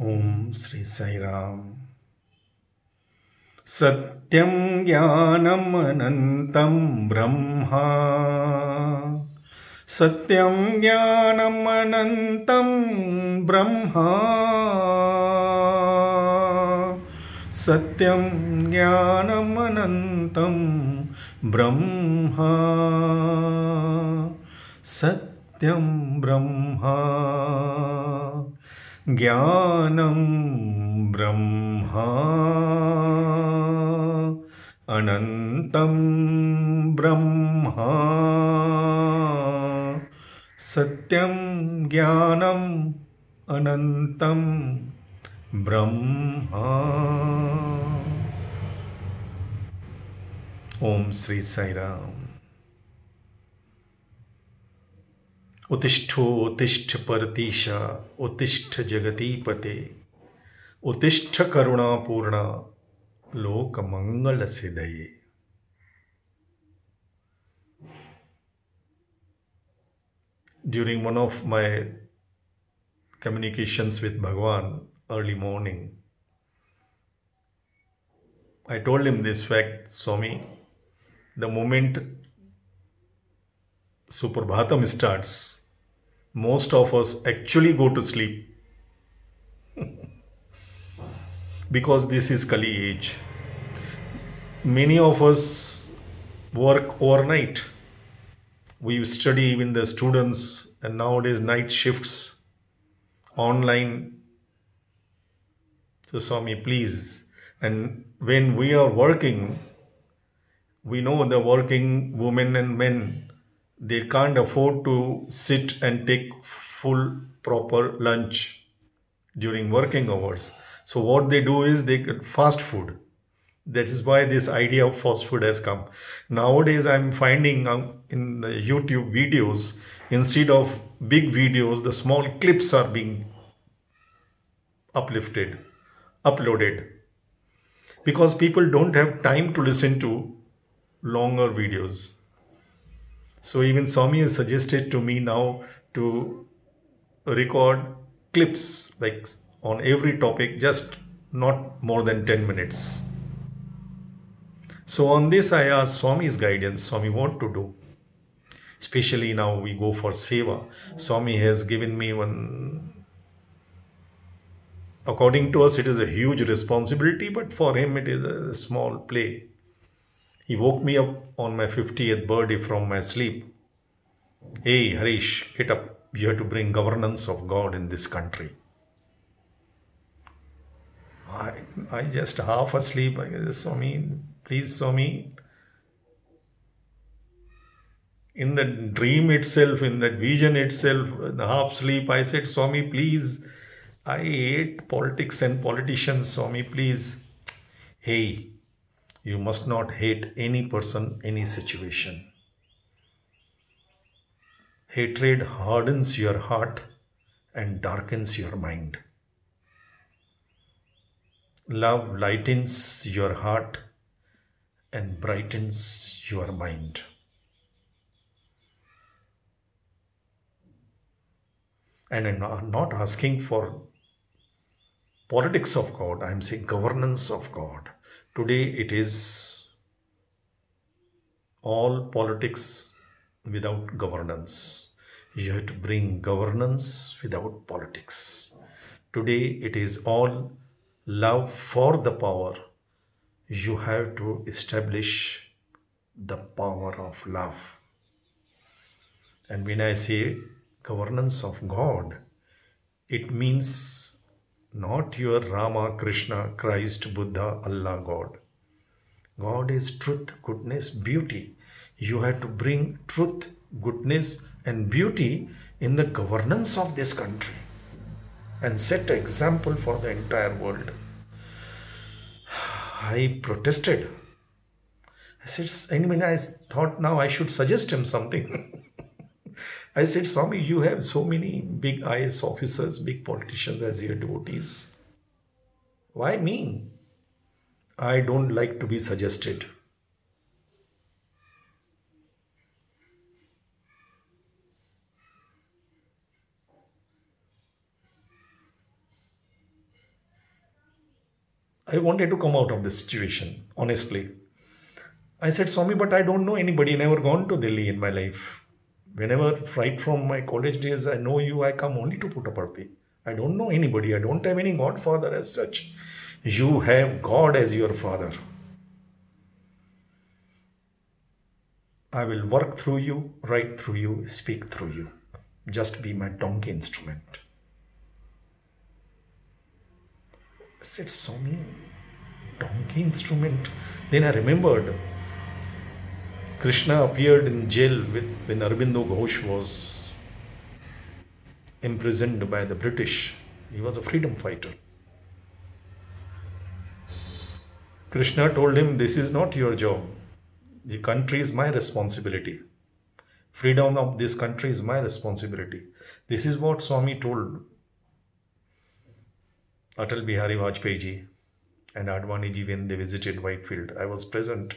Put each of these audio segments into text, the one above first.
Om Sri Sai Ram. Satyam Jnanam Anantam Brahma. Satyam Jnanam Anantam Brahma. Satyam Jnanam Anantam Brahma. Satyam Brahma. Jnanam Brahma. Anantam Brahma. Satyam Jnanam Anantam Brahma. Om Sri Sai Ram. उत्तिष्ठो उत्तिष्ठ परतीश उत्तिष्ठ जगतीपते उत्तिष्ठ करुणापूर्ण लोक मंगल सिद्धये. During one of my communications with Bhagwan early morning, I told him this fact, Swami, the moment Suprabhatam starts, most of us actually go to sleep because this is Kali age. Many of us work overnight. We study, even the students, and nowadays night shifts, online. So Swami, please. And when we are working, we know the working women and men, they can't afford to sit and take full proper lunch during working hours. So what they do is they get fast food. That is why this idea of fast food has come. Nowadays I'm finding in the YouTube videos, instead of big videos, the small clips are being uploaded, because people don't have time to listen to longer videos. So even Swami has suggested to me now to record clips like on every topic, just not more than 10 minutes. So on this I asked Swami's guidance. Swami, what to do? Especially now we go for seva. Swami has given me one, according to us it is a huge responsibility, but for him it is a small play. He woke me up on my 50th birthday from my sleep. Hey Harish, get up. You have to bring governance of God in this country. I just half asleep. I guess, Swami, please Swami. In the dream itself, in that vision itself, the half sleep, I said, Swami, please. I hate politics and politicians, Swami, please. Hey, you must not hate any person, any situation. Hatred hardens your heart and darkens your mind. Love lightens your heart and brightens your mind. And I'm not asking for politics of God, I'm saying governance of God. Today it is all politics without governance. You have to bring governance without politics. Today it is all love for the power. You have to establish the power of love. And when I say governance of God, it means not your Rama, Krishna, Christ, Buddha, Allah, God. God is truth, goodness, beauty. You have to bring truth, goodness and beauty in the governance of this country and set an example for the entire world. I protested. I said, I thought now I should suggest him something. I said, Swami, you have so many big IAS officers, big politicians as your devotees. Why me? I don't like to be suggested. I wanted to come out of this situation, honestly. I said, Swami, but I don't know anybody, never gone to Delhi in my life. Whenever, right from my college days, I know you, I come only to Puttaparthi. I don't know anybody, I don't have any godfather as such. You have God as your father. I will work through you, write through you, speak through you. Just be my donkey instrument. I said, Swami, donkey instrument? Then I remembered Krishna appeared in jail when Aurobindo Ghosh was imprisoned by the British. He was a freedom fighter. Krishna told him, this is not your job. The country is my responsibility. Freedom of this country is my responsibility. This is what Swami told Atal Bihari Vajpayee ji and Advani ji when they visited Whitefield. I was present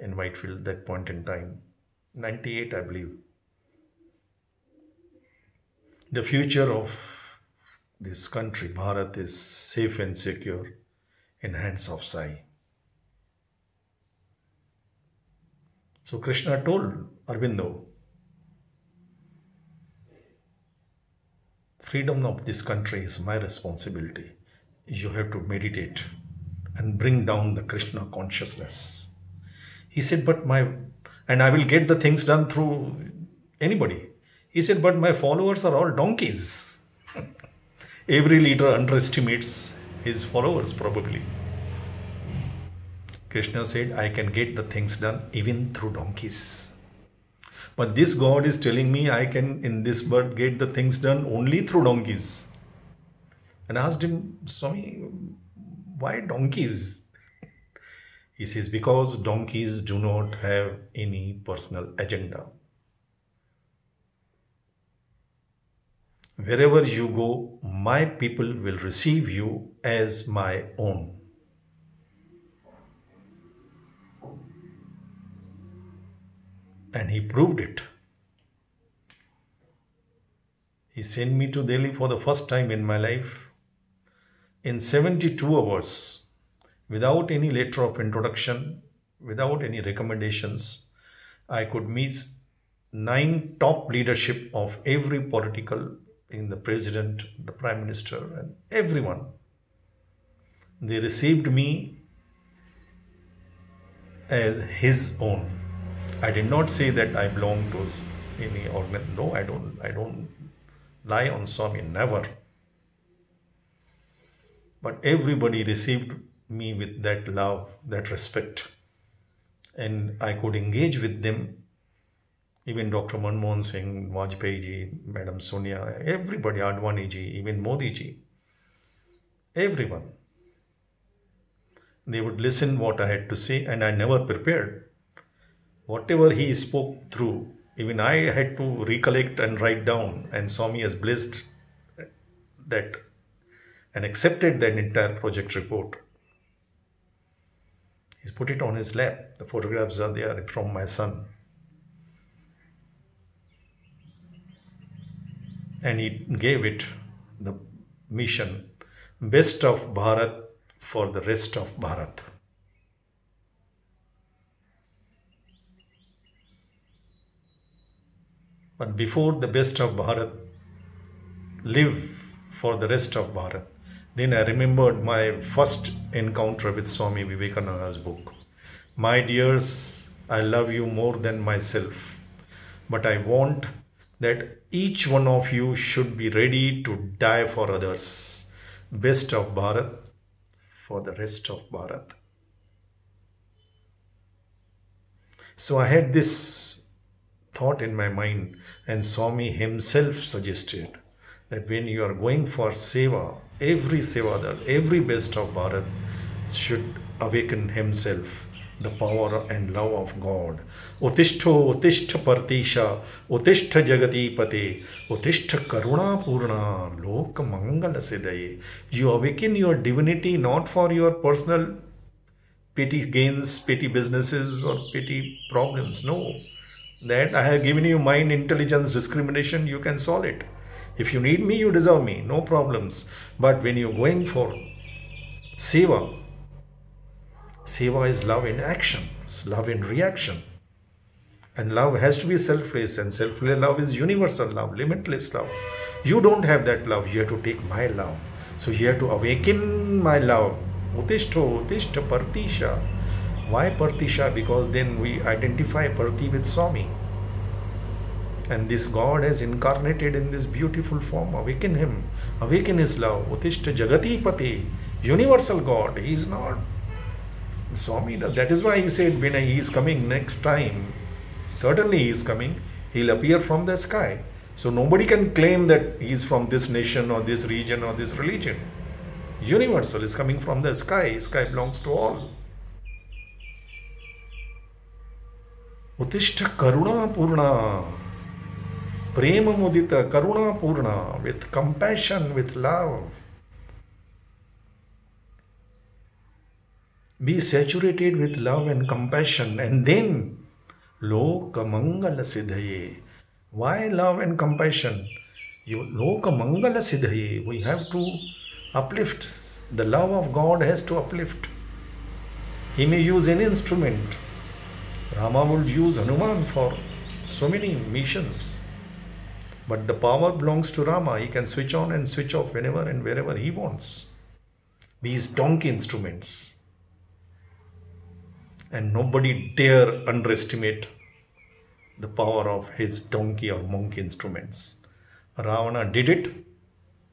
in Whitefield that point in time, 98 I believe. The future of this country, Bharat, is safe and secure in hands of Sai. So Krishna told Aurobindo, freedom of this country is my responsibility. You have to meditate and bring down the Krishna consciousness. He said, and I will get the things done through anybody. He said, but my followers are all donkeys. Every leader underestimates his followers probably. Krishna said, I can get the things done even through donkeys. But this God is telling me I can in this birth get the things done only through donkeys. And I asked him, Swami, why donkeys? He says, because donkeys do not have any personal agenda. Wherever you go, my people will receive you as my own. And he proved it. He sent me to Delhi for the first time in my life. In 72 hours, without any letter of introduction, without any recommendations, I could meet 9 top leadership of every political, in the president, the prime minister, and everyone. They received me as his own. I did not say that I belong to any organ. No, I don't lie on Swami, never. But everybody received me with that love, that respect. And I could engage with them. Even Dr. Manmohan Singh, Vajpayee ji, Madam Sonia, everybody, Advani ji, even Modi ji, everyone. They would listen what I had to say, and I never prepared. Whatever he spoke through, even I had to recollect and write down, and Swami has blessed that and accepted that entire project report. He's put it on his lap. The photographs are there from my son. And he gave it the mission, best of Bharat for the rest of Bharat. But before the best of Bharat, live for the rest of Bharat. Then I remembered my first encounter with Swami Vivekananda's book. My dears, I love you more than myself, but I want that each one of you should be ready to die for others. Best of Bharat for the rest of Bharat. So I had this thought in my mind, and Swami himself suggested that when you are going for seva, every sevadar, every best of Bharat should awaken himself the power and love of God. Utishtho utishtha partisha, utishtha jagati pate, utishtha karuna purna, lok mangala siddhaye. You awaken your divinity not for your personal petty gains, petty businesses or petty problems. No. That I have given you mind, intelligence, discrimination, you can solve it. If you need me, you deserve me, no problems. But when you're going for seva, Seva is love in action, it's love in reaction. And love has to be selfless, and selfless love is universal love, limitless love. You don't have that love, you have to take my love. So you have to awaken my love. Utishto, Utishta, Partisha. Why Partisha? Because then we identify Parti with Swami. And this God has incarnated in this beautiful form. Awaken him, awaken his love. Utishta Jagati Pati, universal God. He is not Swami. That is why he said when he is coming next time, certainly he is coming, he'll appear from the sky. So nobody can claim that he is from this nation or this region or this religion. Universal is coming from the sky. Sky belongs to all. Utishta Karuna Purna, Prema Mudita Karuna Purna, with compassion, with love. Be saturated with love and compassion, and then Loka Mangala Siddhaye. Why love and compassion? Loka Mangala Siddhaye. We have to uplift. The love of God has to uplift. He may use any instrument. Rama would use Hanuman for so many missions. But the power belongs to Rama. He can switch on and switch off whenever and wherever he wants. These donkey instruments. And nobody dare underestimate the power of his donkey or monkey instruments. Ravana did it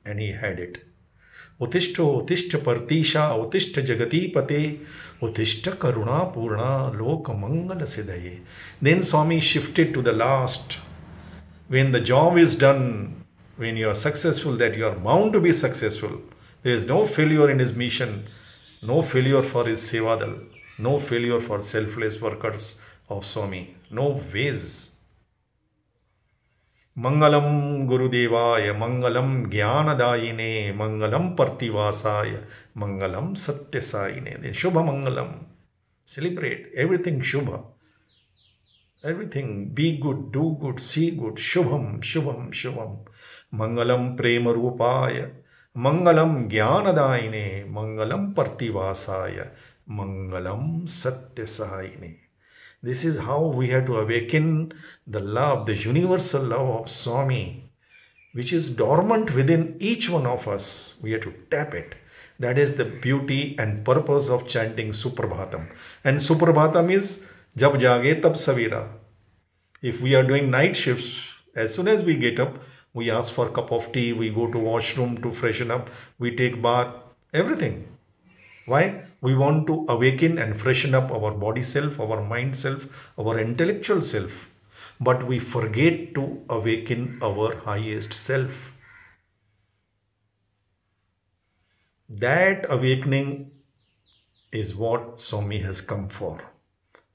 and he had it. Utishto, Utishta Partisha, Utishta Jagati Pate, Utishta Karuna Purna, Loka Mangala Siddhaye. Then Swami shifted to the last. When the job is done, when you are successful, that you are bound to be successful. There is no failure in his mission, no failure for his Sevadal, no failure for selfless workers of Swami. No ways. Mangalam Gurudevaya, Mangalam Jnanadayine, Mangalam Partivasaya, Mangalam Satyasaine. Shubha Mangalam. Celebrate everything Shubha. Everything. Be good, do good, see good. Shubham, Shubham, Shubham. Mangalam Prema Rupaya, Mangalam Jnanadayine, Mangalam Partivasaya, Mangalam Satyasaine. This is how we have to awaken the love, the universal love of Swami, which is dormant within each one of us. We have to tap it. That is the beauty and purpose of chanting Suprabhatam. And Suprabhatam is Jab Jage Tab Savira. If we are doing night shifts, as soon as we get up, we ask for a cup of tea, we go to washroom to freshen up, we take bath, everything. Why? We want to awaken and freshen up our body self, our mind self, our intellectual self. But we forget to awaken our highest self. That awakening is what Swami has come for.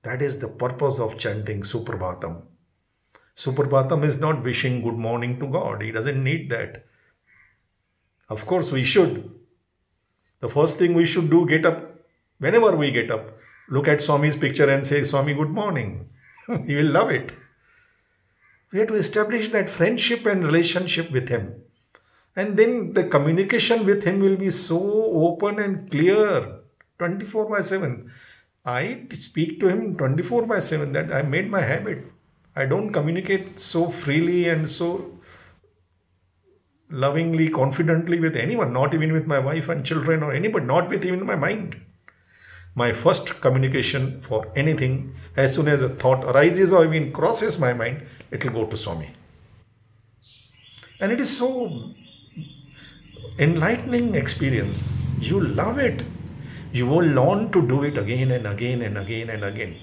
That is the purpose of chanting Suprabhatam. Suprabhatam is not wishing good morning to God. He doesn't need that. Of course, we should. The first thing we should do, get up. Whenever we get up, look at Swami's picture and say, Swami, good morning. He will love it. We have to establish that friendship and relationship with him. And then the communication with him will be so open and clear, 24/7. I speak to him 24/7. That I made my habit. I don't communicate so freely and so lovingly, confidently with anyone, not even with my wife and children or anybody, not with even my mind. My first communication for anything, as soon as a thought arises or even crosses my mind, it will go to Swami. And it is so enlightening experience. You love it. You will learn to do it again and again and again and again.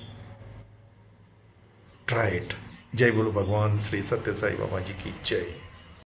Try it. Jai Guru Bhagwan Sri Satya Sai Baba Ji Ki Jai.